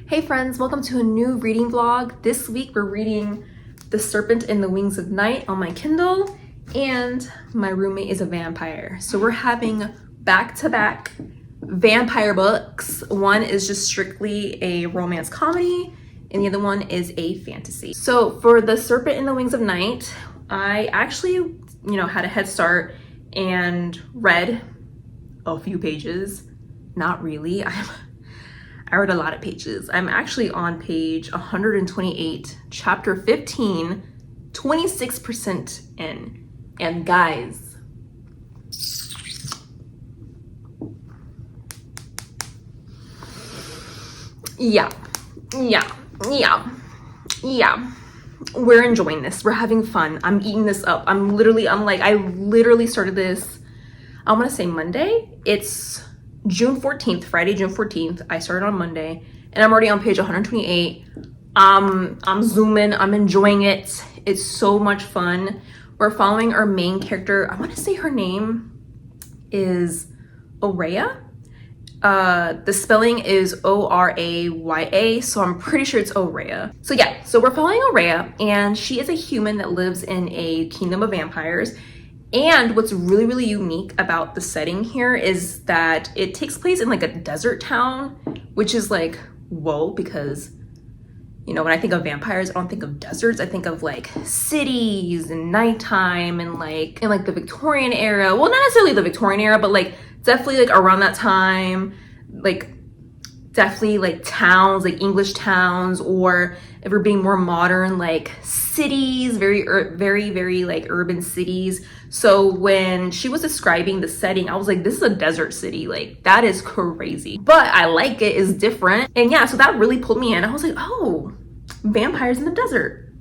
Hey friends, welcome to a new reading vlog. This week we're reading The Serpent in the Wings of Night on my Kindle, and my roommate is a vampire. So we're having back-to-back vampire books. One is just strictly a romance comedy, and the other one is a fantasy. So for The Serpent in the Wings of Night, I actually, had a head start and read a few pages. Not really. I read a lot of pages. I'm actually on page 128, chapter 15, 26% in. And guys, yeah, we're enjoying this. We're having fun. I'm eating this up. I literally started this, I want to say Monday. It's June 14th, Friday, June 14th. I started on Monday and I'm already on page 128. I'm zooming, I'm enjoying it. It's so much fun. We're following our main character. I want to say her name is Oraya. The spelling is O-R-A-Y-A, so I'm pretty sure it's Oraya. So we're following Oraya, and she is a human that lives in a kingdom of vampires. And what's really, really unique about the setting here is that it takes place in like a desert town, which is like, whoa, because, when I think of vampires, I don't think of deserts. I think of like cities and nighttime and like in like the Victorian era. Well, not necessarily the Victorian era, but like definitely like around that time, like definitely like towns, like English towns, or if we're being more modern, like cities, very, very like urban cities. So when she was describing the setting, I was like, this is a desert city. Like, that is crazy. But I like it. It's different. And yeah, so that really pulled me in. I was like, oh, vampires in the desert.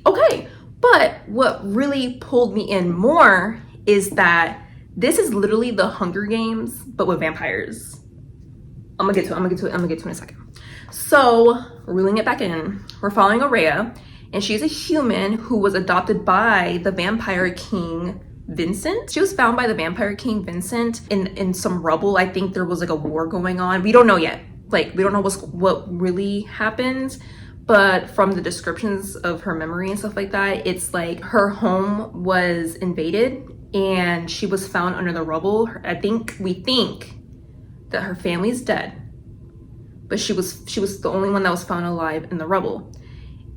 Okay. But what really pulled me in more is that this is literally the Hunger Games, but with vampires. I'm gonna get to it in a second. So, reeling it back in, we're following Oraya, and she's a human who was adopted by the vampire king Vincent. She was found by the vampire king Vincent in some rubble. I think there was like a war going on. We don't know yet. Like, we don't know what really happened, but from the descriptions of her memory and stuff like that, it's like her home was invaded and she was found under the rubble. We think that her family's dead, but she was the only one that was found alive in the rubble.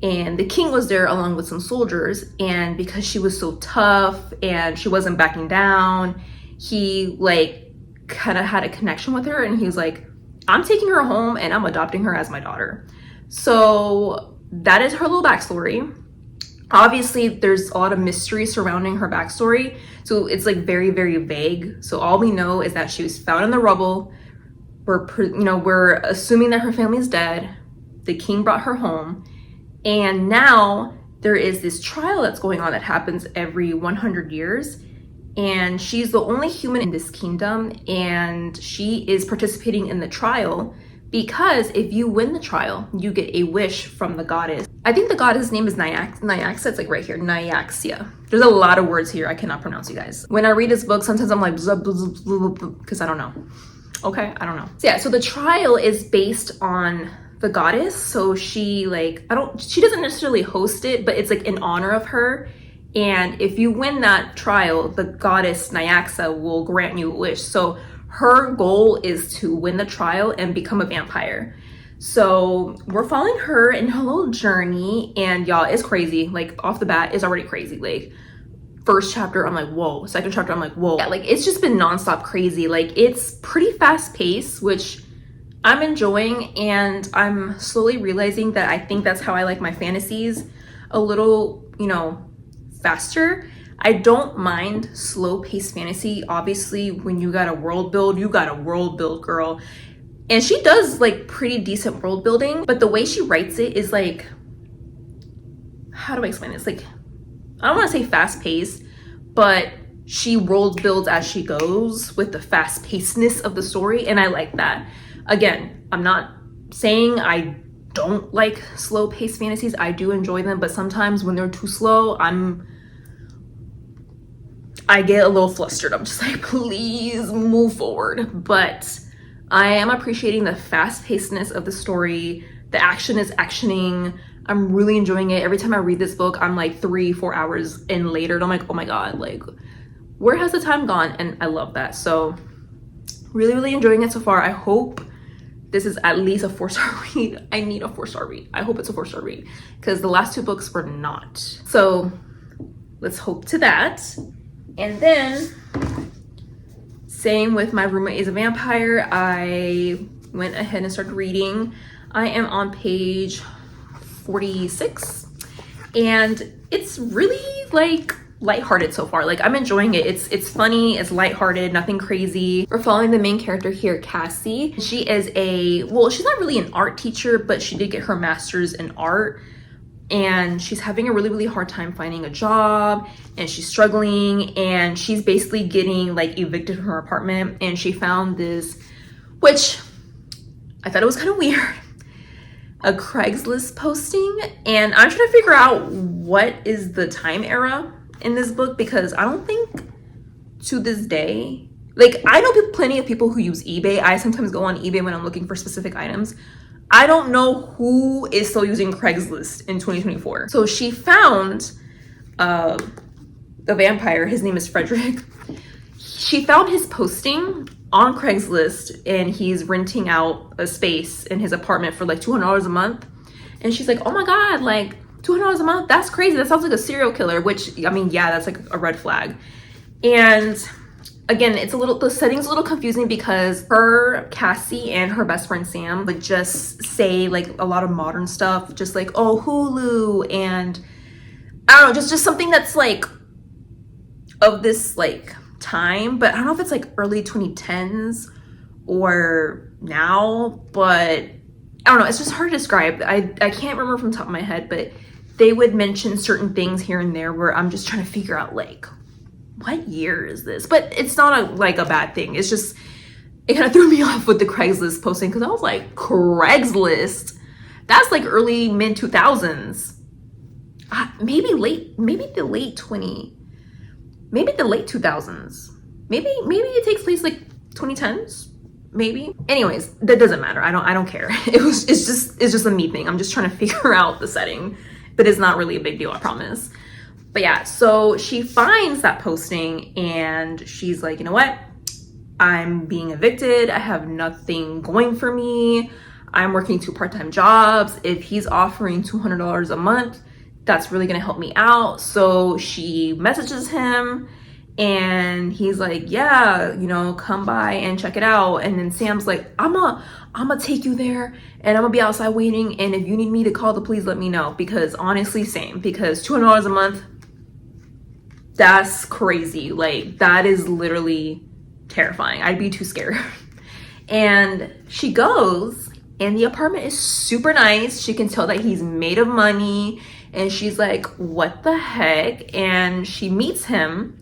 And the king was there along with some soldiers, and because she was so tough and she wasn't backing down, he like kind of had a connection with her, and he was like, I'm taking her home and I'm adopting her as my daughter. So that is her little backstory. Obviously there's a lot of mystery surrounding her backstory, so it's like very, very vague. So all we know is that she was found in the rubble. We're assuming that her family's dead. The king brought her home, and now there is this trial that's going on that happens every 100 years, and she's the only human in this kingdom, and she is participating in the trial because if you win the trial, you get a wish from the goddess. I think the goddess name is Nyaxa. It's like right here, Nyaxia. There's a lot of words here I cannot pronounce, you guys. When I read this book, sometimes I'm like, because I don't know. Okay, I don't know. So the trial is based on the goddess. So she doesn't necessarily host it, but it's like in honor of her. And if you win that trial, the goddess Nyaxa will grant you a wish. So her goal is to win the trial and become a vampire. So we're following her in her little journey, and y'all, it's crazy. Like, off the bat, it's already crazy. Like, first chapter, I'm like, whoa. Second chapter, I'm like, whoa. Yeah, like, it's just been nonstop crazy. Like, it's pretty fast paced, which I'm enjoying, and I'm slowly realizing that I think that's how I like my fantasies, a little, faster. I don't mind slow paced fantasy. Obviously, when you got a world build, you got a world build, girl. And she does like pretty decent world building, but the way she writes it is like, how do I explain this? Like, I don't want to say fast paced, but she world builds as she goes with the fast pacedness of the story. And I like that. Again, I'm not saying I don't like slow paced fantasies. I do enjoy them, but sometimes when they're too slow, I get a little flustered. I'm just like, please move forward. But I am appreciating the fast-pacedness of the story. The action is actioning. I'm really enjoying it. Every time I read this book, I'm like 3-4 hours in later, and I'm like, oh my god, like, where has the time gone? And I love that. So really, really enjoying it so far. I hope this is at least a 4-star read. I need a 4-star read. I hope it's a 4-star read, because the last 2 books were not. So let's hope to that. And then same with My Roommate is a Vampire. I went ahead and started reading. I am on page 46, and it's really like lighthearted so far. Like, I'm enjoying it. It's funny, it's lighthearted, nothing crazy. We're following the main character here, Cassie. She is well, she's not really an art teacher, but she did get her master's in art, and she's having a really, really hard time finding a job, and she's struggling, and she's basically getting like evicted from her apartment. And she found this, which I thought it was kind of weird, a Craigslist posting, and I'm trying to figure out what is the time era in this book, because I don't think to this day, like, I know plenty of people who use eBay. I sometimes go on eBay when I'm looking for specific items. I don't know who is still using Craigslist in 2024. So she found a vampire. His name is Frederick. She found his posting on Craigslist, and he's renting out a space in his apartment for like $200 a month. And she's like, oh my god, like, $200 a month? That's crazy. That sounds like a serial killer, which, I mean, yeah, that's like a red flag. And again, the setting's a little confusing, because Cassie and her best friend Sam would just say like a lot of modern stuff, just like, oh, Hulu, and I don't know, just something that's like of this like time, but I don't know if it's like early 2010s or now, but I don't know, it's just hard to describe. I can't remember from the top of my head, but they would mention certain things here and there where I'm just trying to figure out like, what year is this? But it's not like a bad thing. It's just, it kind of threw me off with the Craigslist posting, because I was like, Craigslist? That's like early mid 2000s. Maybe the late 2000s. Maybe it takes place like 2010s. Maybe. Anyways, that doesn't matter. I don't care. It's just a me thing. I'm just trying to figure out the setting, but it's not really a big deal, I promise. But yeah, so she finds that posting, and she's like, you know what? I'm being evicted. I have nothing going for me. I'm working 2 part-time jobs. If he's offering $200 a month, that's really gonna help me out. So she messages him, and he's like, yeah, you know, come by and check it out. And then Sam's like, I'm gonna take you there, and I'm gonna be outside waiting, and if you need me to call the police, let me know. Because honestly, same, because $200 a month, that's crazy. Like, that is literally terrifying. I'd be too scared. And she goes, and the apartment is super nice. She can tell that he's made of money, and she's like, what the heck? And she meets him,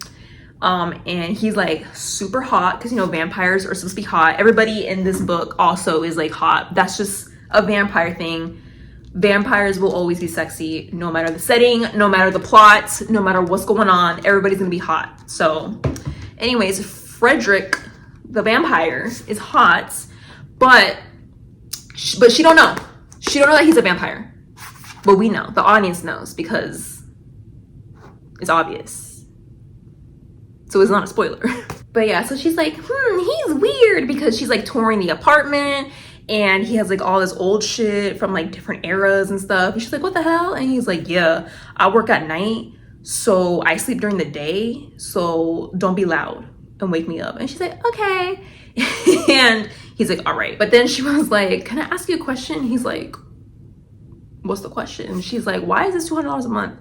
and he's like super hot, because, you know, vampires are supposed to be hot. Everybody in this book also is like hot. That's just a vampire thing. Vampires will always be sexy, no matter the setting, no matter the plot, no matter what's going on. Everybody's gonna be hot. So anyways, Frederick the vampire is hot, but she don't know. She don't know that he's a vampire. But we know. The audience knows, because it's obvious. So it's not a spoiler. But yeah, so she's like, he's weird, because she's like touring the apartment, and he has like all this old shit from like different eras and stuff. And she's like, what the hell? And he's like, yeah, I work at night, so I sleep during the day, so don't be loud and wake me up. And she's like, okay. And he's like, all right. But then she was like, can I ask you a question? He's like, what's the question? And she's like, why is this $200 a month?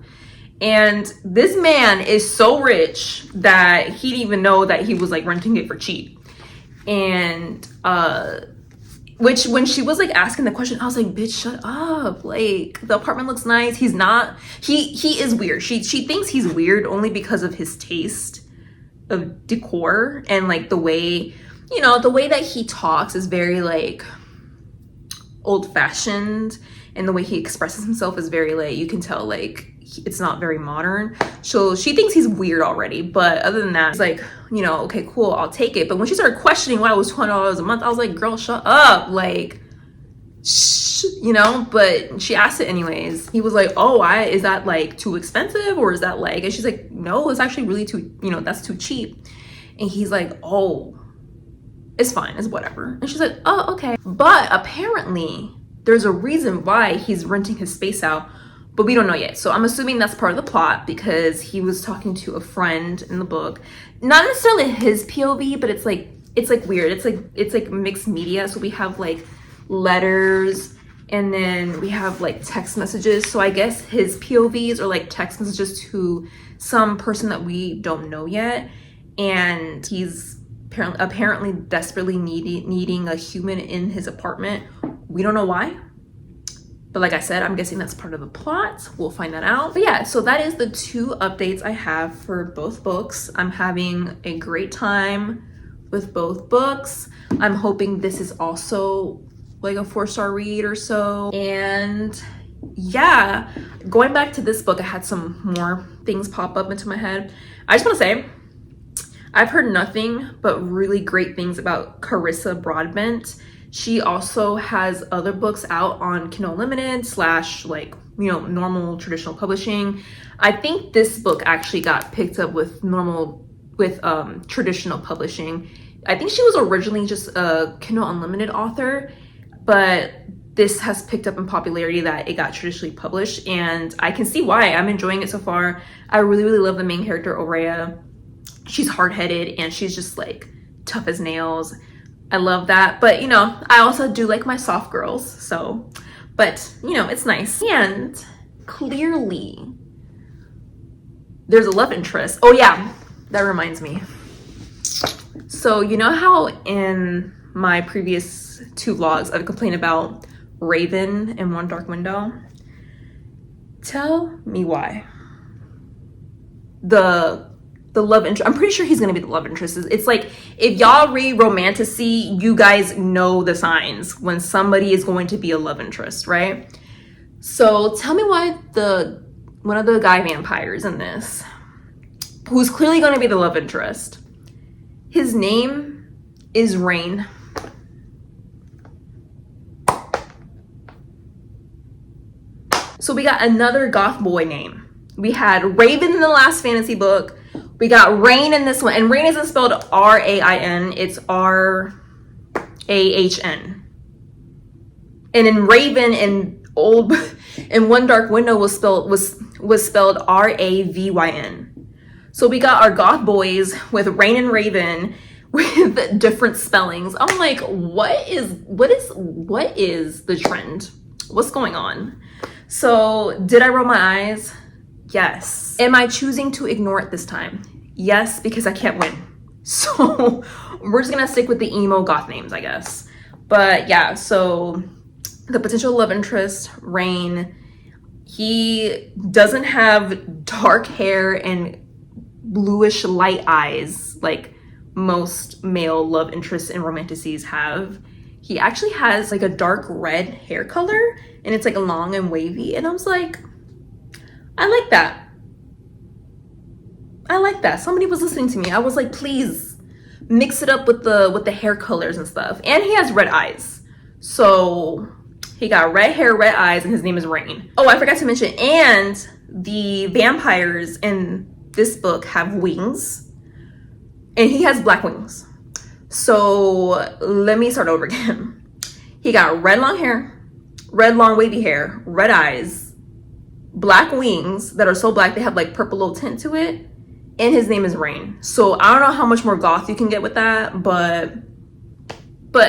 And this man is so rich that he didn't even know that he was like renting it for cheap. And which, when she was like asking the question, I was like, bitch, shut up. Like, the apartment looks nice. He's not, he is weird. She thinks he's weird only because of his taste of decor, and like the way, you know, the way that he talks is very like old-fashioned, and the way he expresses himself is very like, you can tell like it's not very modern. So she thinks he's weird already, but other than that, it's like, you know, okay, cool, I'll take it. But when she started questioning why it was $20 a month, I was like, girl, shut up, like, shh, you know. But she asked it anyways. He was like, oh, is that like too expensive, or is that like, and she's like, no, it's actually really too, you know, that's too cheap. And he's like, oh, it's fine, it's whatever. And she's like, oh, okay. But apparently there's a reason why he's renting his space out, but we don't know yet. So I'm assuming that's part of the plot, because he was talking to a friend in the book, not necessarily his POV, but it's like weird. It's like mixed media. So we have like letters, and then we have like text messages. So I guess his POVs are like text messages to some person that we don't know yet, and he's apparently desperately needing a human in his apartment. We don't know why, but like I said, I'm guessing that's part of the plot. We'll find that out. But yeah, so that is the 2 updates I have for both books. I'm having a great time with both books. I'm hoping this is also like a 4-star read or so. And yeah, going back to this book, I had some more things pop up into my head. I just want to say, I've heard nothing but really great things about Carissa Broadbent. She also has other books out on Kindle Unlimited / like, you know, normal traditional publishing. I think this book actually got picked up with traditional publishing. I think she was originally just a Kindle Unlimited author, but this has picked up in popularity that it got traditionally published, and I can see why. I'm enjoying it so far. I really, really love the main character, Aurea. She's hard-headed and she's just like tough as nails. I love that. But you know, I also do like my soft girls, so, but you know, it's nice. And clearly there's a love interest. Oh yeah, that reminds me. So you know how in my previous 2 vlogs I've complained about Raven in One Dark Window? Tell me why. The love interest, I'm pretty sure he's gonna be the love interest. It's like, if y'all read romantasy, you guys know the signs when somebody is going to be a love interest, right? So tell me why one of the guy vampires in this, who's clearly gonna be the love interest, his name is Rain. So we got another goth boy name. We had Raven in the last fantasy book. We got Rain in this one, and Rain isn't spelled R-A-I-N, it's R-A-H-N. And in Raven in One Dark Window was spelled R-A-V-Y-N. So we got our goth boys with Rain and Raven with different spellings. I'm like, what is the trend? What's going on? So did I roll my eyes? Yes. Am I choosing to ignore it this time? Yes, because I can't win. So we're just gonna stick with the emo goth names, I guess. But yeah, so the potential love interest, Rain, he doesn't have dark hair and bluish light eyes like most male love interests in romantasies have. He actually has like a dark red hair color, and it's like long and wavy, and I was like, I like that. I like that. Somebody was listening to me. I was like, please mix it up with the hair colors and stuff. And he has red eyes. So he got red hair, red eyes, and his name is Rain. Oh, I forgot to mention, and the vampires in this book have wings, and he has black wings. So let me start over again. He got red long hair, red long wavy hair, red eyes, black wings that are so black they have like purple little tint to it, and his name is Rain. So I don't know how much more goth you can get with that, but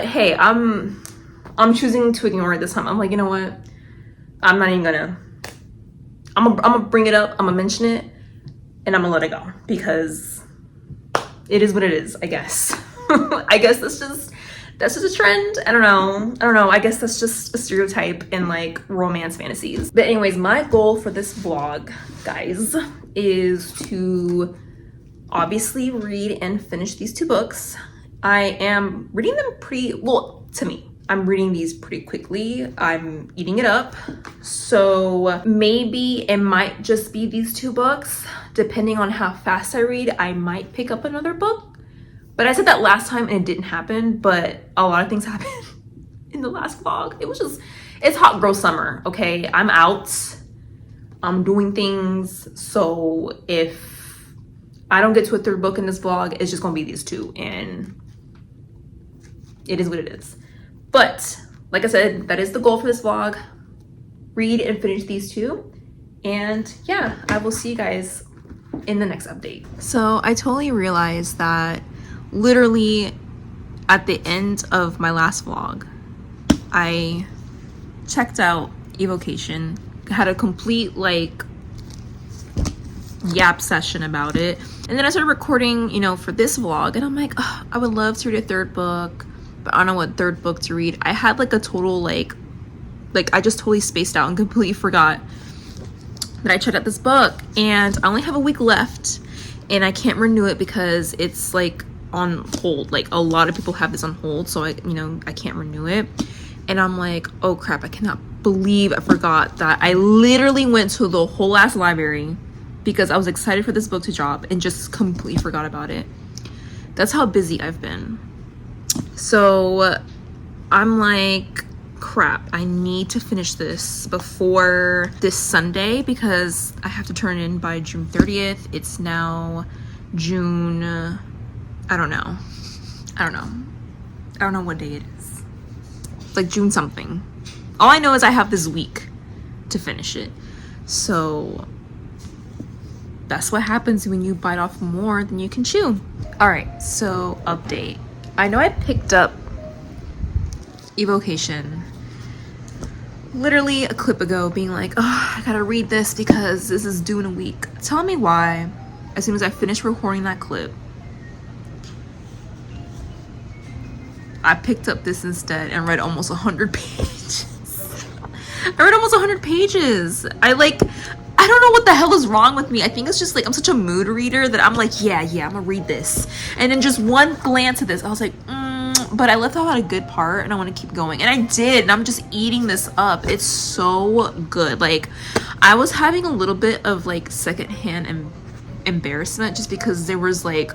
hey, I'm choosing to ignore it this time. I'm like, you know what, I'm not even gonna, I'm gonna bring it up, I'm gonna mention it, and I'm gonna let it go, because it is what it is, I guess. I guess that's just a trend. I don't know. I guess that's just a stereotype in like romance fantasies. But anyways, my goal for this vlog, guys, is to obviously read and finish these 2 books. I am reading them to me. I'm reading these pretty quickly. I'm eating it up. So maybe it might just be these 2 books. Depending on how fast I read, I might pick up another book. But I said that last time and it didn't happen, but a lot of things happened in the last vlog. It was just, it's hot girl summer, okay? I'm out, I'm doing things. So if I don't get to a 3rd book in this vlog, it's just gonna be these 2, and it is what it is. But like I said, that is the goal for this vlog. Read and finish these 2. And yeah, I will see you guys in the next update. So I totally realized that literally at the end of my last vlog, I checked out Evocation, had a complete like yap session about it. And then I started recording, you know, for this vlog, and I'm like, oh, I would love to read a 3rd book, but I don't know what 3rd book to read. I had like a total like I just totally spaced out and completely forgot that I checked out this book, and I only have a week left and I can't renew it because it's like on hold. Like a lot of people have this on hold, so I can't renew it. And I'm like, oh crap, I cannot believe I forgot that I literally went to the whole ass library because I was excited for this book to drop and just completely forgot about it. That's how busy I've been. So I'm like, crap, I need to finish this before this Sunday because I have to turn in by June 30th. It's now June, I don't know what day it is. It's like June something. All I know is I have this week to finish it. So that's what happens when you bite off more than you can chew. All right, so update. I know I picked up Evocation literally a clip ago, being like, oh, I gotta read this because this is due in a week. Tell me why, as soon as I finished recording that clip, I picked up this instead and read almost 100 pages. I read almost 100 pages. I don't know what the hell is wrong with me. I think it's just like I'm such a mood reader that I'm like, yeah, I'm gonna read this. And then just one glance at this, I was like, but I left out a good part and I want to keep going. And I did, and I'm just eating this up. It's so good. Like, I was having a little bit of like secondhand embarrassment just because there was like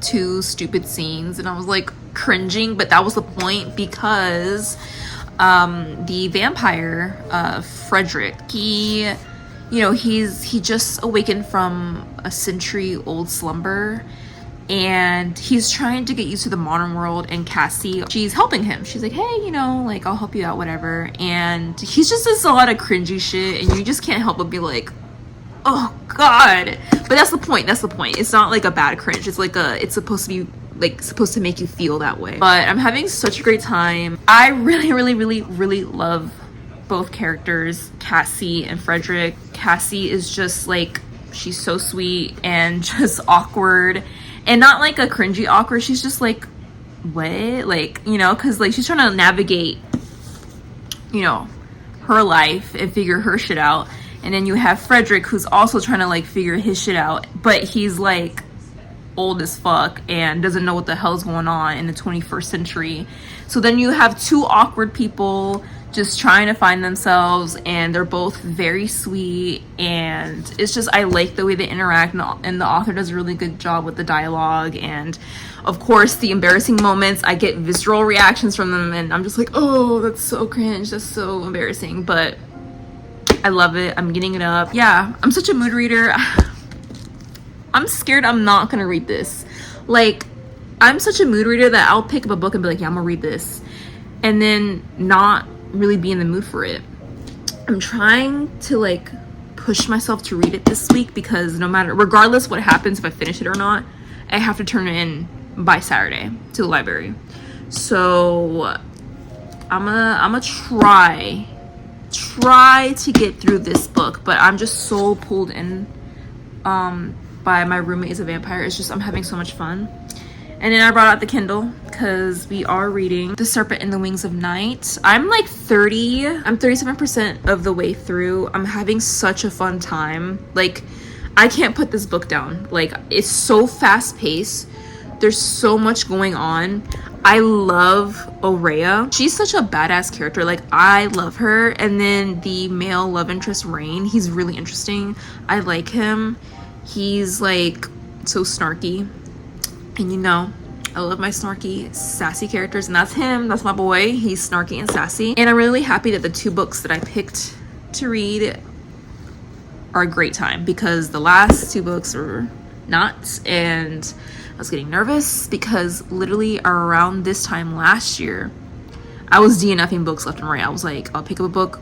2 stupid scenes and I was like cringing, but that was the point because the vampire, Frederick, he just awakened from a century-old slumber, and he's trying to get used to the modern world. And Cassie, she's helping him. She's like, hey, like, I'll help you out, whatever. And he's just does a lot of cringy shit, and you just can't help but be like, oh god. But that's the point. It's not like a bad cringe. It's like it's supposed to be like supposed to make you feel that way. But I'm having such a great time. I really love both characters, Cassie and Frederick. Cassie is just like, she's so sweet and just awkward, and not like a cringy awkward. She's just like, what? Like, because like she's trying to navigate her life and figure her shit out. And then you have Frederick, who's also trying to like figure his shit out, but he's like old as fuck and doesn't know what the hell's going on in the 21st century. So then you have 2 awkward people just trying to find themselves, and they're both very sweet, and it's just, I like the way they interact, and the author does a really good job with the dialogue. And of course the embarrassing moments, I get visceral reactions from them, and I'm just like, oh, that's so cringe, that's so embarrassing, but I love it. I'm getting it up. Yeah, I'm such a mood reader. I'm scared I'm not gonna read this. Like, I'm such a mood reader that I'll pick up a book and be like, yeah, I'm gonna read this, and then not really be in the mood for it. I'm trying to like push myself to read it this week because regardless what happens, if I finish it or not, I have to turn it in by Saturday to the library. So I'm gonna try to get through this book, but I'm just so pulled in by My Roommate is a Vampire. It's just, I'm having so much fun. And then I brought out the Kindle because we are reading The Serpent and the Wings of Night. I'm like 37% of the way through. I'm having such a fun time. Like, I can't put this book down. Like, it's so fast paced, There's so much going on. I love Aurea. She's such a badass character. Like, I love her. And then the male love interest, Rain, he's really interesting. I like him. He's like so snarky. And you know, I love my snarky, sassy characters, and that's him. That's my boy. He's snarky and sassy. And I'm really happy that the 2 books that I picked to read are a great time, because the last 2 books were not, and I was getting nervous because literally around this time last year, I was DNFing books left and right. I was like, I'll pick up a book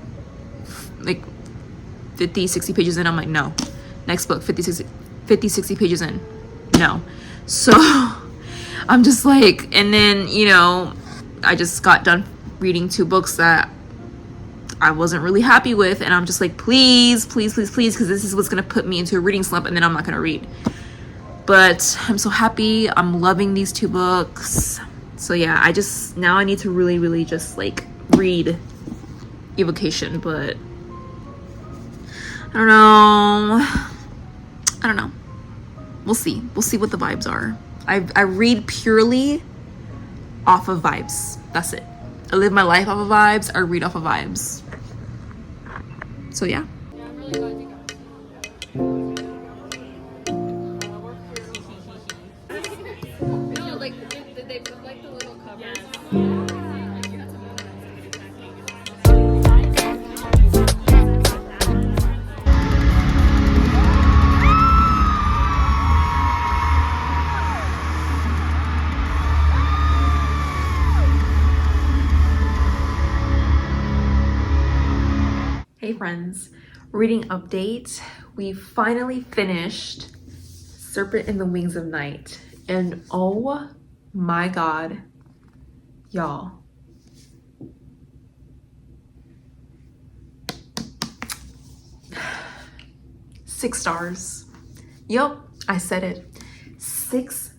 like 50, 60 pages in. I'm like, no. Next book, 50, 60 pages in. No. So I'm just like, and then, you know, I just got done reading 2 books that I wasn't really happy with, and I'm just like, please, please, please, please, because this is what's gonna put me into a reading slump, and then I'm not gonna read. But I'm so happy. I'm loving these 2 books. So yeah, now I need to really, really just like read Evocation, but I don't know. We'll see what the vibes are. I read purely off of vibes. That's it. I live my life off of vibes. I read off of vibes. So yeah. I'm really glad you got it. No, like, did they put like the little covers on? Hey friends, reading update. We finally finished Serpent in the Wings of Night, and oh my god, y'all. Six stars. Yep, I said it. 6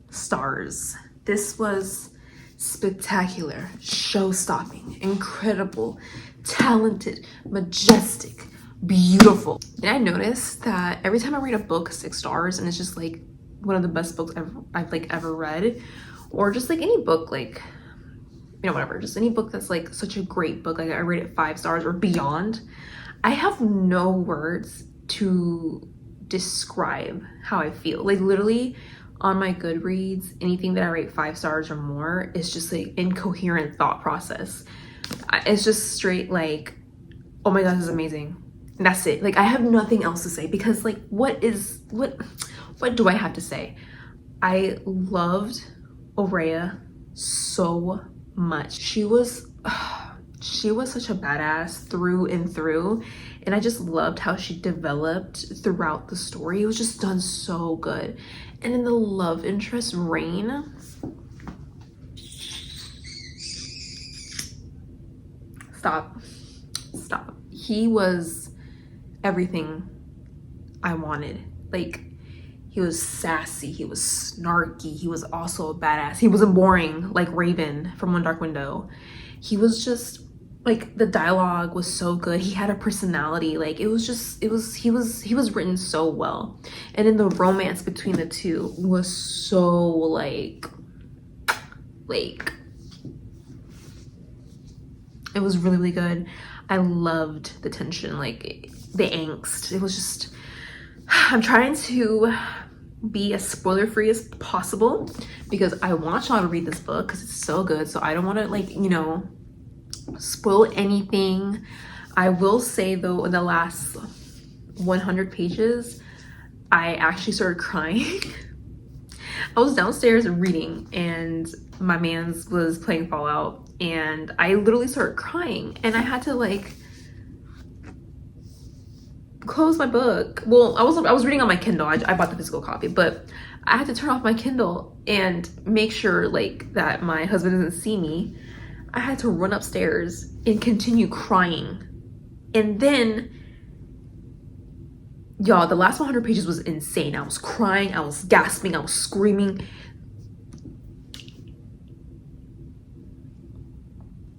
stars. This was spectacular, show-stopping, incredible, talented, majestic, beautiful. And I noticed that every time I read a book 6 stars, and it's just like one of the best books I've like ever read, or just like any book, like, you know, whatever, just any book that's like such a great book, like I rate it 5 stars or beyond, I have no words to describe how I feel. Like, literally on my Goodreads, anything that I rate 5 stars or more is just like incoherent thought process. It's just straight like, oh my god, this is amazing. And that's it. Like, I have nothing else to say, because like, what do I have to say? I loved Aurea so much. She was such a badass through and through, and I just loved how she developed throughout the story. It was just done so good. And then the love interest, Rain, stop. He was everything I wanted. Like, he was sassy, he was snarky, he was also a badass. He wasn't boring like Raven from One Dark Window. He was just like, the dialogue was so good. He had a personality. Like, he was written so well. And then the romance between the two was so like it was really, really good. I loved the tension, like the angst. It was just, I'm trying to be as spoiler free as possible, because I want y'all to read this book because it's so good. So I don't want to, like, you know, spoil anything. I will say though, in the last 100 pages, I actually started crying. I was downstairs reading and my man's was playing Fallout, and I literally started crying, and I had to like close my book. Well, I was reading on my Kindle. I bought the physical copy, but I had to turn off my Kindle and make sure like that my husband doesn't see me. I had to run upstairs and continue crying. And then, y'all, the last 100 pages was insane. I was crying, I was gasping, I was screaming.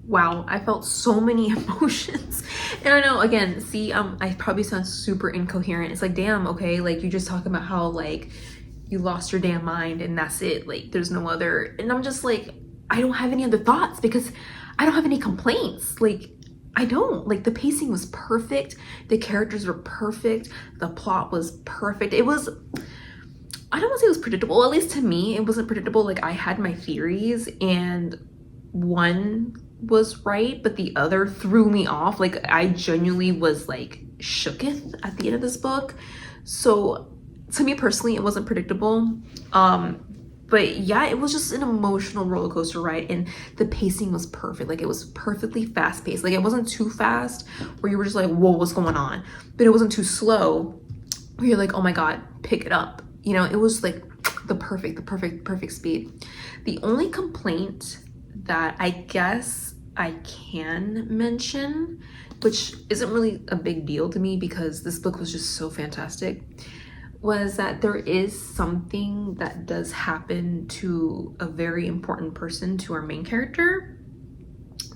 Wow, I felt so many emotions. And I know, again, see, I probably sound super incoherent. It's like, damn, okay, like, you just talking about how like you lost your damn mind and that's it. Like there's no other, and I'm just like, I don't have any other thoughts because I don't have any complaints. Like I don't. Like the pacing was perfect, the characters were perfect, the plot was perfect. It was, I don't want to say it was predictable, at least to me it wasn't predictable. Like I had my theories and one was right but the other threw me off. Like I genuinely was like shooketh at the end of this book. So to me personally it wasn't predictable, but yeah, it was just an emotional roller coaster ride, and the pacing was perfect. Like it was perfectly fast paced. Like it wasn't too fast where you were just like, whoa, what's going on? But it wasn't too slow where you're like, oh my god, pick it up. You know, it was like the perfect speed. The only complaint that I guess I can mention, which isn't really a big deal to me because this book was just so fantastic, was that there is something that does happen to a very important person to our main character.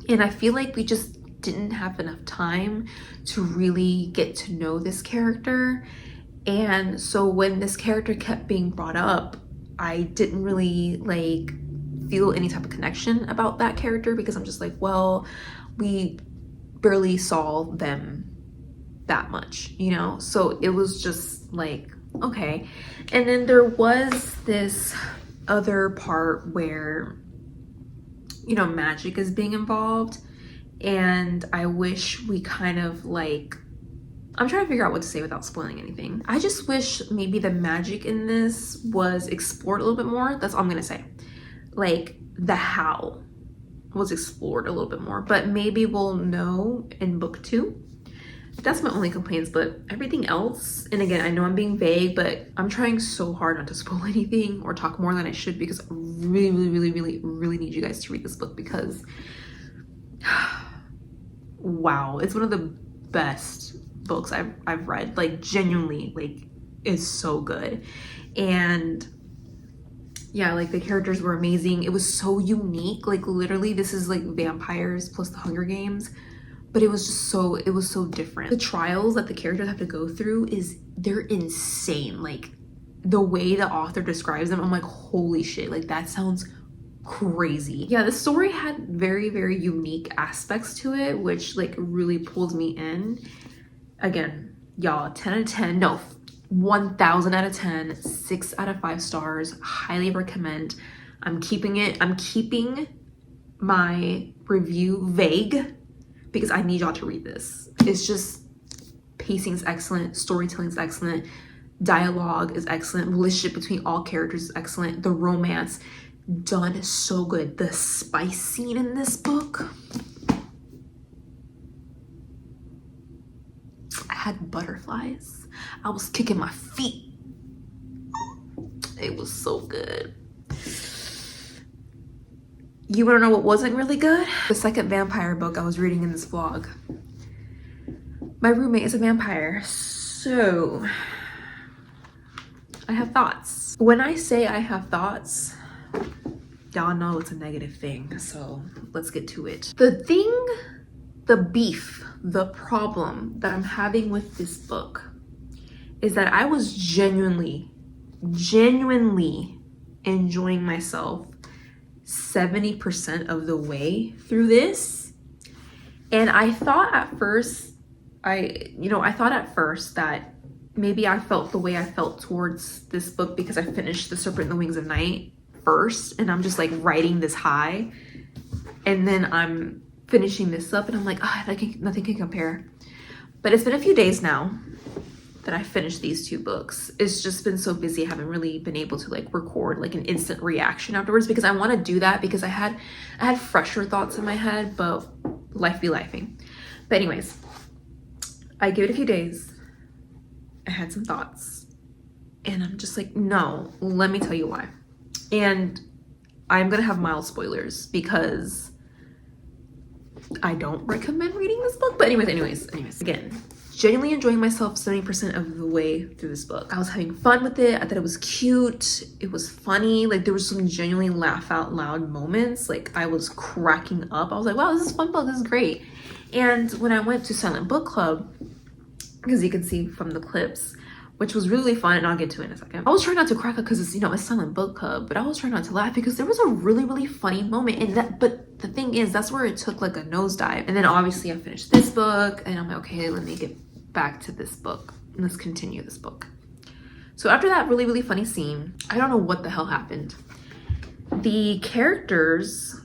And I feel like we just didn't have enough time to really get to know this character. And so when this character kept being brought up, I didn't really like feel any type of connection about that character because I'm just like, well, we barely saw them that much, you know? So it was just like, okay. And then there was this other part where, you know, magic is being involved, and I wish we kind of like, I'm trying to figure out what to say without spoiling anything. I just wish maybe the magic in this was explored a little bit more. That's all I'm gonna say. Like the how was explored a little bit more, but maybe we'll know in book 2. That's my only complaints, but everything else, and again, I know I'm being vague, but I'm trying so hard not to spoil anything or talk more than I should because I really need you guys to read this book because wow, it's one of the best books I've read. Like genuinely, like it's so good. And yeah, like the characters were amazing. It was so unique. Like literally this is like vampires plus the Hunger Games, but it was just so, it was so different. The trials that the characters have to go through they're insane. Like the way the author describes them, I'm like, holy shit, like that sounds crazy. Yeah, the story had very unique aspects to it, which like really pulled me in. Again, y'all, 10 out of 10, no, 1000 out of 10, 6 out of 5 stars, highly recommend. I'm keeping my review vague because I need y'all to read this. It's just, pacing's excellent, storytelling's excellent, dialogue is excellent, relationship between all characters is excellent, the romance done so good. The spice scene in this book, I had butterflies. I was kicking my feet. It was so good. You wanna know what wasn't really good? The second vampire book I was reading in this vlog. My roommate is a vampire, so I have thoughts. When I say I have thoughts, y'all know it's a negative thing, so let's get to it. The beef, the problem that I'm having with this book is that I was genuinely enjoying myself 70% of the way through this. And I thought at first, I thought at first that maybe I felt the way I felt towards this book because I finished The Serpent and the Wings of Night first, and I'm just like riding this high, and then I'm finishing this up and I'm like, nothing can compare. But it's been a few days now that I finished these 2 books. It's just been so busy, I haven't really been able to like record like an instant reaction afterwards because I want to do that because I had fresher thoughts in my head, but life be lifing. But anyways, I gave it a few days, I had some thoughts, and I'm just like, no, let me tell you why. And I'm gonna have mild spoilers because I don't recommend reading this book. But anyways, again, genuinely enjoying myself 70% of the way through this book. I was having fun with it. I thought it was cute. It was funny. Like there was some genuinely laugh out loud moments. Like I was cracking up. I was like, wow, this is a fun book. This is great. And when I went to Silent Book Club, because you can see from the clips, which was really fun, and I'll get to it in a second. I was trying not to crack up because it's, you know, a silent book club, but I was trying not to laugh because there was a really funny moment in that. But the thing is, that's where it took like a nosedive. And then obviously I finished this book, and I'm like, okay, let me get back to this book. Let's continue this book. So after that really funny scene, I don't know what the hell happened. The characters,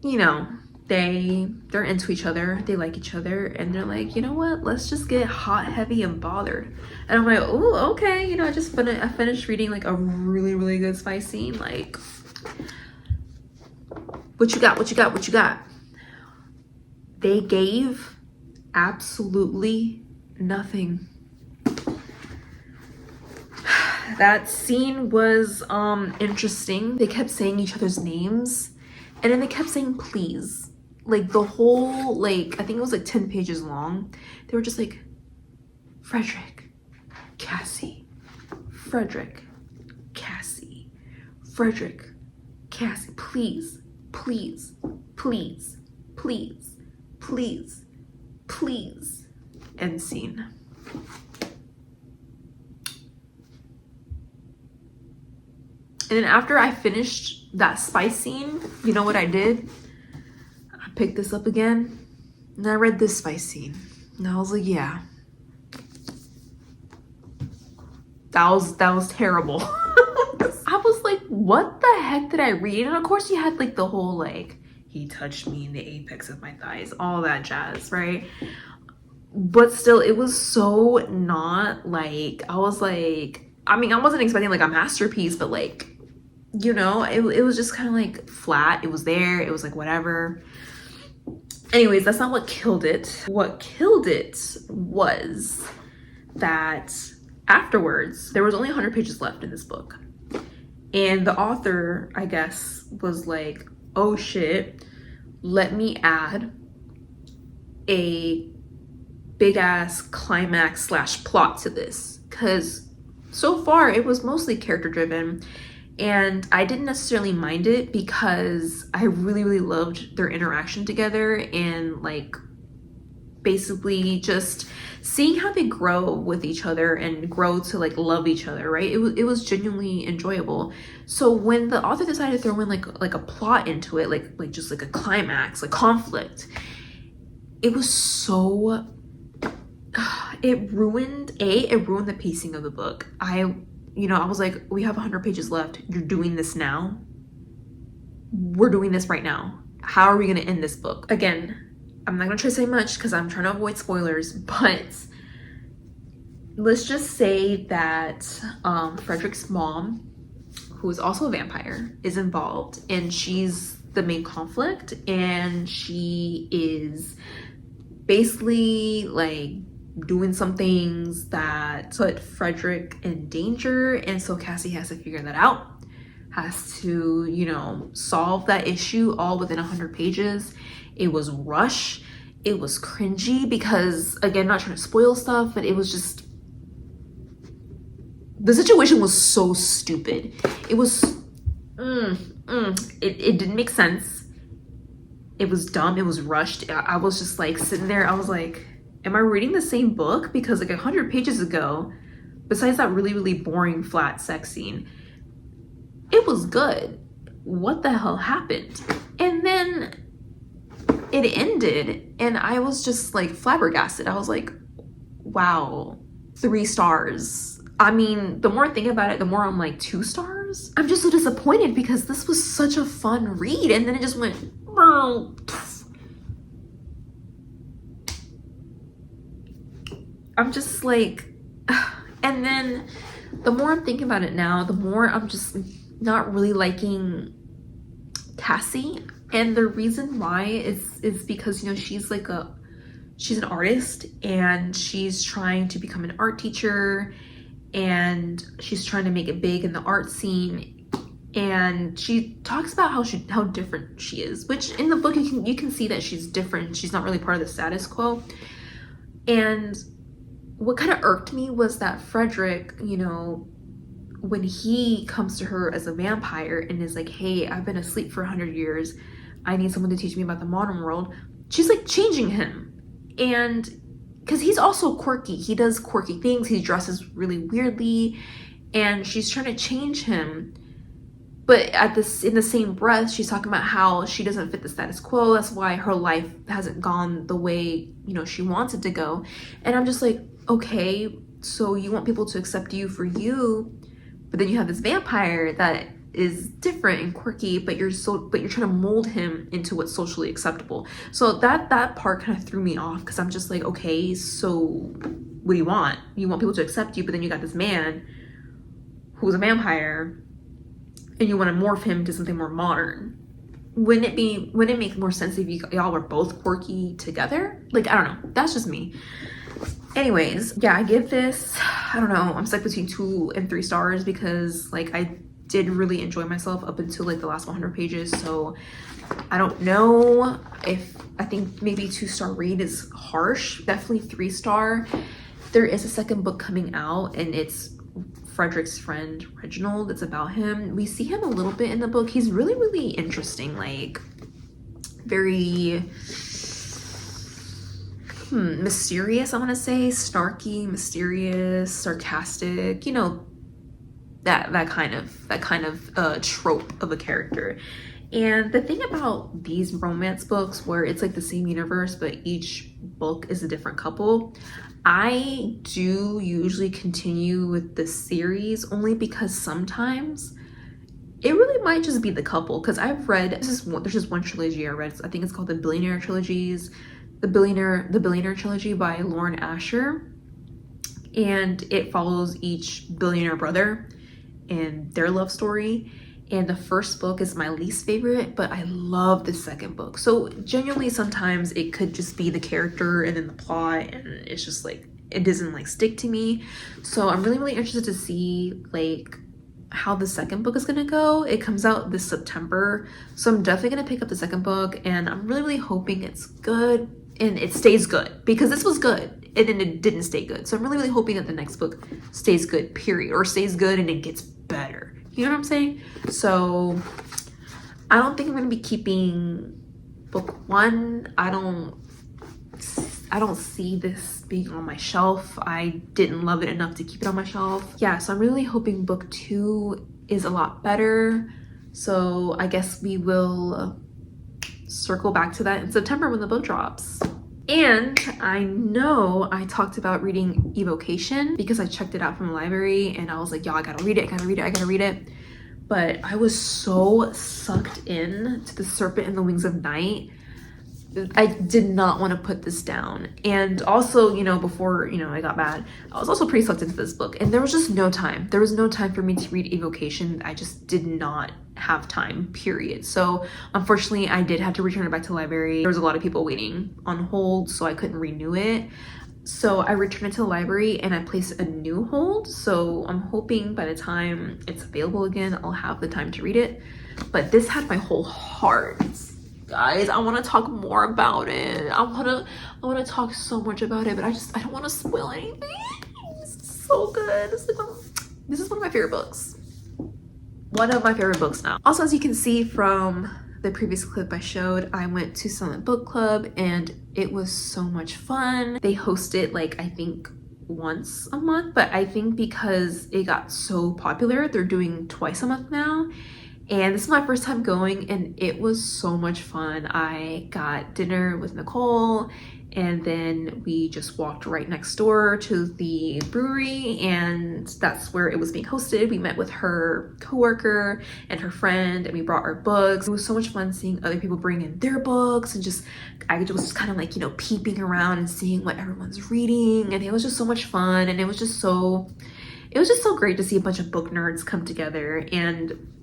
you know, they're into each other, they like each other, and they're like, you know what, let's just get hot, heavy, and bothered. And I'm like, oh, okay, you know, I finished reading like a really good spice scene. Like, what you got? They gave absolutely nothing. That scene was interesting. They kept saying each other's names, and then they kept saying please. Like the whole, like, I think it was like 10 pages long. They were just like, Frederick, Cassie, Frederick, Cassie, Frederick, Cassie, please, please, please, please, please, please. End scene. And then after I finished that spice scene, you know what I did? I picked this up again and I read this spice scene. And I was like, yeah. That was terrible. I was like, what the heck did I read? And of course you had like the whole like, he touched me in the apex of my thighs, all that jazz, right? But still, it was so not like, I was like, I mean, I wasn't expecting like a masterpiece, but like, you know, it was just kind of like flat. It was there. It was like whatever. Anyways, that's not what killed it. What killed it was that afterwards, there was only 100 pages left in this book. And the author, I guess, was like, oh shit, let me add a big ass climax / plot to this. Because so far it was mostly character driven. And I didn't necessarily mind it because I really loved their interaction together, and like basically just seeing how they grow with each other and grow to like love each other, right? It was genuinely enjoyable. So when the author decided to throw in like a plot into it, like just like a climax, like conflict, it was so it ruined the pacing of the book. I was like, we have 100 pages left. You're doing this now? We're doing this right now. How are we going to end this book? Again, I'm not going to try to say much because I'm trying to avoid spoilers, but let's just say that Frederick's mom, who is also a vampire, is involved, and she's the main conflict, and she is basically like doing some things that put Frederick in danger, and so Cassie has to figure that out, has to, you know, solve that issue all within 100 pages. It was rushed, it was cringy because, again, not trying to spoil stuff, but it was just, the situation was so stupid. It was it didn't make sense. It was dumb, it was rushed. I was just like sitting there, I was like, am I reading the same book? Because like 100 pages ago, besides that really boring flat sex scene, it was good. What the hell happened? And then it ended and I was just like flabbergasted. I was like, wow, 3 stars. I mean, the more I think about it, the more I'm like 2 stars. I'm just so disappointed because this was such a fun read, and then it just went, I'm just like, and then the more I'm thinking about it now, the more I'm just not really liking Cassie. And the reason why is because, you know, she's an artist, and she's trying to become an art teacher, and she's trying to make it big in the art scene. And she talks about how different she is, which in the book you can see that she's different. She's not really part of the status quo. And what kind of irked me was that Frederick, you know, when he comes to her as a vampire and is like, hey, I've been asleep for 100 years. I need someone to teach me about the modern world. She's like changing him. And because he's also quirky. He does quirky things. He dresses really weirdly, and she's trying to change him. But in the same breath, she's talking about how she doesn't fit the status quo. That's why her life hasn't gone the way, you know, she wants it to go. And I'm just like, okay, so you want people to accept you for you, but then you have this vampire that is different and quirky, but you're trying to mold him into what's socially acceptable. So that part kind of threw me off, because I'm just like, okay, so what do you want? You want people to accept you, but then you got this man who's a vampire, and you want to morph him to something more modern. Wouldn't it make more sense if y'all were both quirky together? Like, I don't know. That's just me. Anyways, yeah, I give this, I don't know, I'm stuck between 2 and 3 stars, because like I did really enjoy myself up until like the last 100 pages. So I don't know if, I think maybe 2-star read is harsh. Definitely 3-star. There is a second book coming out, and it's Frederick's friend Reginald. It's about him. We see him a little bit in the book. He's really, really interesting, like very mysterious, I want to say. Snarky, mysterious, sarcastic, you know, that kind of trope of a character. And the thing about these romance books where it's like the same universe but each book is a different couple, I do usually continue with the series only because sometimes it really might just be the couple. Because I've read, there's just one trilogy I read, I think it's called the Billionaire Trilogies, the Billionaire Trilogy by Lauren Asher, and it follows each billionaire brother and their love story. And the first book is my least favorite, but I love the second book. So genuinely, sometimes it could just be the character and then the plot, and it's just like, it doesn't like stick to me. So I'm really, really interested to see like how the second book is gonna go. It comes out this September, so I'm definitely gonna pick up the second book, and I'm really, really hoping it's good and it stays good, because this was good and then it didn't stay good. So I'm really, really hoping that the next book stays good, period, or stays good and it gets better. You know what I'm saying? So I don't think I'm gonna be keeping book 1. I don't see this being on my shelf. I didn't love it enough to keep it on my shelf. Yeah, so I'm really hoping book 2 is a lot better. So I guess we will circle back to that in September when the book drops. And I know I talked about reading Evocation because I checked it out from the library and I was like, y'all, I gotta read it. But I was so sucked in to The Serpent and the Wings of Night. I did not want to put this down. And also, you know, before, you know, I got mad, I was also pretty sucked into this book, and there was just no time. There was no time for me to read Evocation. I just did not have time, period. So unfortunately, I did have to return it back to the library. There was a lot of people waiting on hold, so I couldn't renew it. So I returned it to the library and I placed a new hold. So I'm hoping by the time it's available again, I'll have the time to read it. But this had my whole heart. Guys, I want to talk more about it. I want to talk so much about it, but I don't want to spoil anything. This is so good. This is one of my favorite books. One of my favorite books now. Also, as you can see from the previous clip I showed, I went to Summit Book Club and it was so much fun. They host it like, I think once a month, but I think because it got so popular, they're doing twice a month now. And this is my first time going and it was so much fun. I got dinner with Nicole and then we just walked right next door to the brewery, and that's where it was being hosted. We met with her coworker and her friend and we brought our books. It was so much fun seeing other people bring in their books, and I was kind of like, you know, peeping around and seeing what everyone's reading, and it was just so much fun. And it was just so great to see a bunch of book nerds come together. And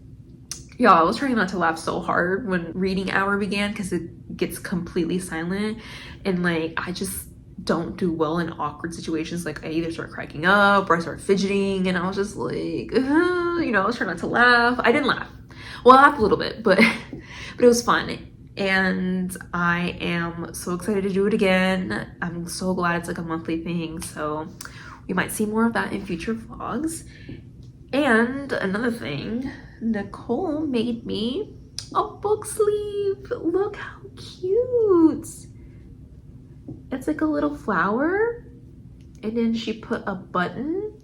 y'all, I was trying not to laugh so hard when reading hour began because it gets completely silent, and like I just don't do well in awkward situations. Like I either start cracking up or I start fidgeting, and I was just like, you know, I was trying not to laugh. I didn't laugh. Well, I laughed a little bit, but it was fun. And I am so excited to do it again. I'm so glad it's like a monthly thing, so we might see more of that in future vlogs. And another thing, Nicole made me a book sleeve. Look how cute. It's like a little flower, and then she put a button.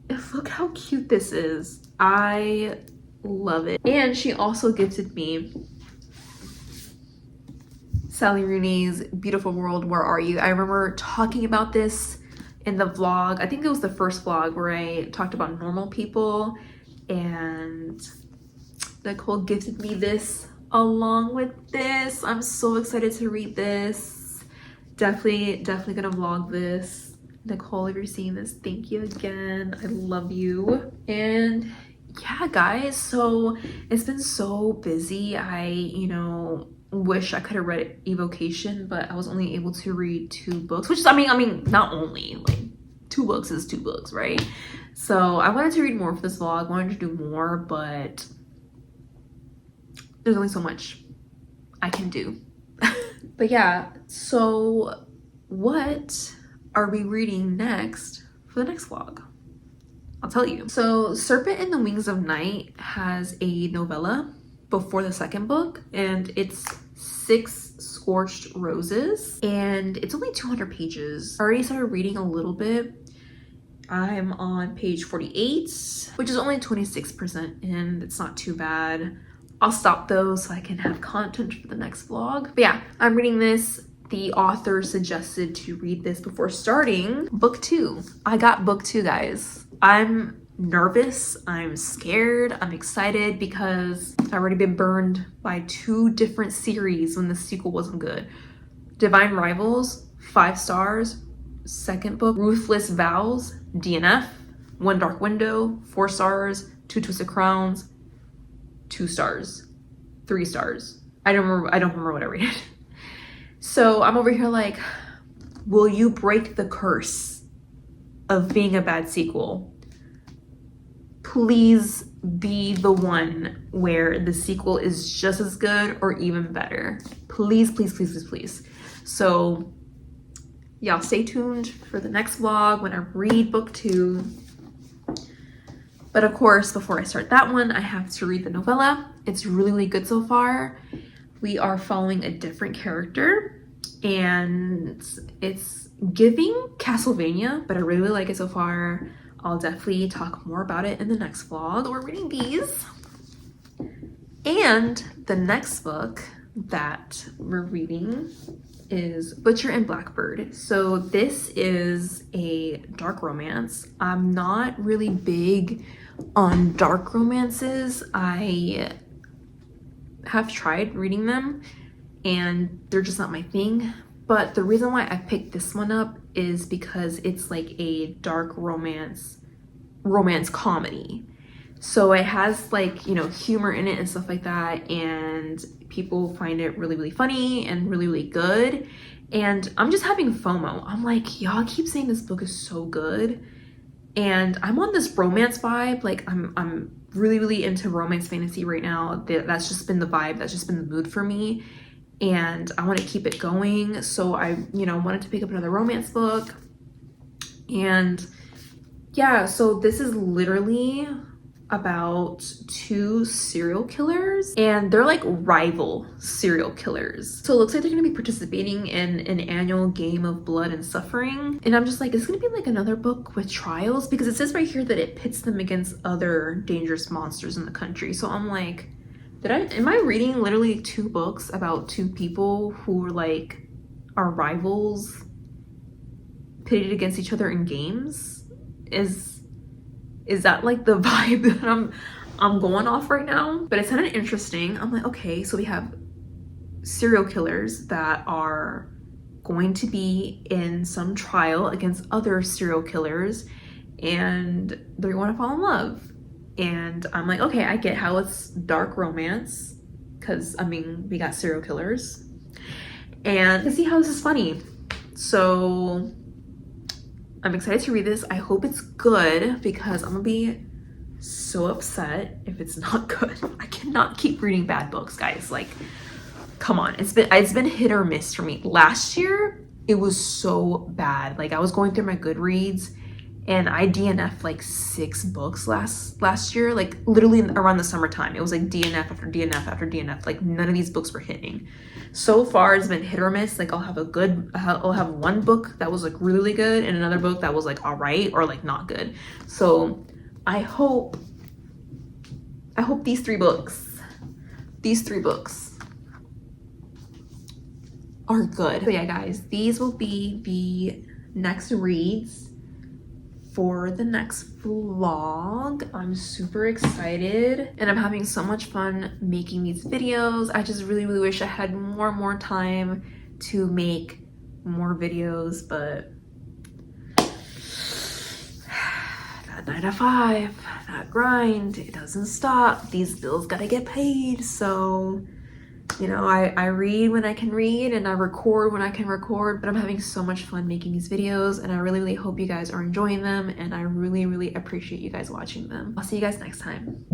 And look how cute this is. I love it. And she also gifted me Sally Rooney's Beautiful World, Where Are You? I remember talking about this in the vlog. I think it was the first vlog where I talked about normal people, and Nicole gifted me this along with this. I'm so excited to read this. Definitely gonna vlog this. Nicole, if you're seeing this, thank you again. I love you. And yeah, guys, so it's been so busy. I, wish I could have read Evocation, but I was only able to read 2 books, which is, I mean, not only, like, 2 books is 2 books, right? So I wanted to read more for this vlog, wanted to do more, but there's only so much I can do. But yeah, so what are we reading next for the next vlog? I'll tell you. So Serpent in the Wings of Night has a novella before the second book, and it's 6 Scorched Roses, and it's only 200 pages. I already started reading a little bit. I'm on page 48, which is only 26%, and it's not too bad. I'll stop though so I can have content for the next vlog. But yeah, I'm reading this. The author suggested to read this before starting book 2. I got book 2, guys. I'm nervous, I'm scared, I'm excited because I've already been burned by 2 different series when the sequel wasn't good. Divine Rivals, 5 stars. Second book, Ruthless Vows, DNF. One Dark Window, 4 stars. 2 Twisted Crowns, 2 stars. 3 stars. I don't remember what I rated. So I'm over here like, will you break the curse of being a bad sequel? Please be the one where the sequel is just as good or even better. Please, please, please, please, please. So y'all stay tuned for the next vlog when I read book 2. But of course, before I start that one, I have to read the novella. It's really, really good so far. We are following a different character, and it's giving Castlevania, but I really, really like it so far. I'll definitely talk more about it in the next vlog. We're reading these. And the next book that we're reading is Butcher and Blackbird. So this is a dark romance. I'm not really big on dark romances. I have tried reading them and they're just not my thing. But the reason why I picked this one up is because it's like a dark romance comedy. So it has like, humor in it and stuff like that, and people find it really, really funny and really, really good. And I'm just having FOMO. I'm like, y'all keep saying this book is so good, and I'm on this romance vibe. Like I'm really, really into romance fantasy right now. That's just been the vibe, that's just been the mood for me, and I want to keep it going. So I wanted to pick up another romance book. And yeah, so this is literally about 2 serial killers, and they're like rival serial killers. So it looks like they're gonna be participating in an annual game of blood and suffering. And I'm just like, it's gonna be like another book with trials, because it says right here that it pits them against other dangerous monsters in the country. So I'm like, am I reading literally 2 books about 2 people who are rivals pitted against each other in games? Is that like the vibe that I'm going off right now? But it's kind of interesting. I'm like, okay, so we have serial killers that are going to be in some trial against other serial killers, and they're going to fall in love. And I'm like, okay, I get how it's dark romance, because we got serial killers, and I see how this is funny. So I'm excited to read this. I hope it's good, because I'm gonna be so upset if it's not good. I cannot keep reading bad books, guys. Like, come on. It's been hit or miss for me. Last year, it was so bad. Like, I was going through my Goodreads and I DNF'd like 6 books last year, like literally around the summertime. It was like DNF after DNF after DNF. Like none of these books were hitting. So far it's been hit or miss. Like I'll have one book that was like really good and another book that was like all right or like not good. So I hope these three books are good. So yeah guys, these will be the next reads for the next vlog. I'm super excited and I'm having so much fun making these videos. I just really wish I had more time to make more videos, but that 9 to 5, that grind, it doesn't stop. These bills gotta get paid. So you know, I read when I can read and I record when I can record, but I'm having so much fun making these videos and I really hope you guys are enjoying them, and I really appreciate you guys watching them. I'll see you guys next time.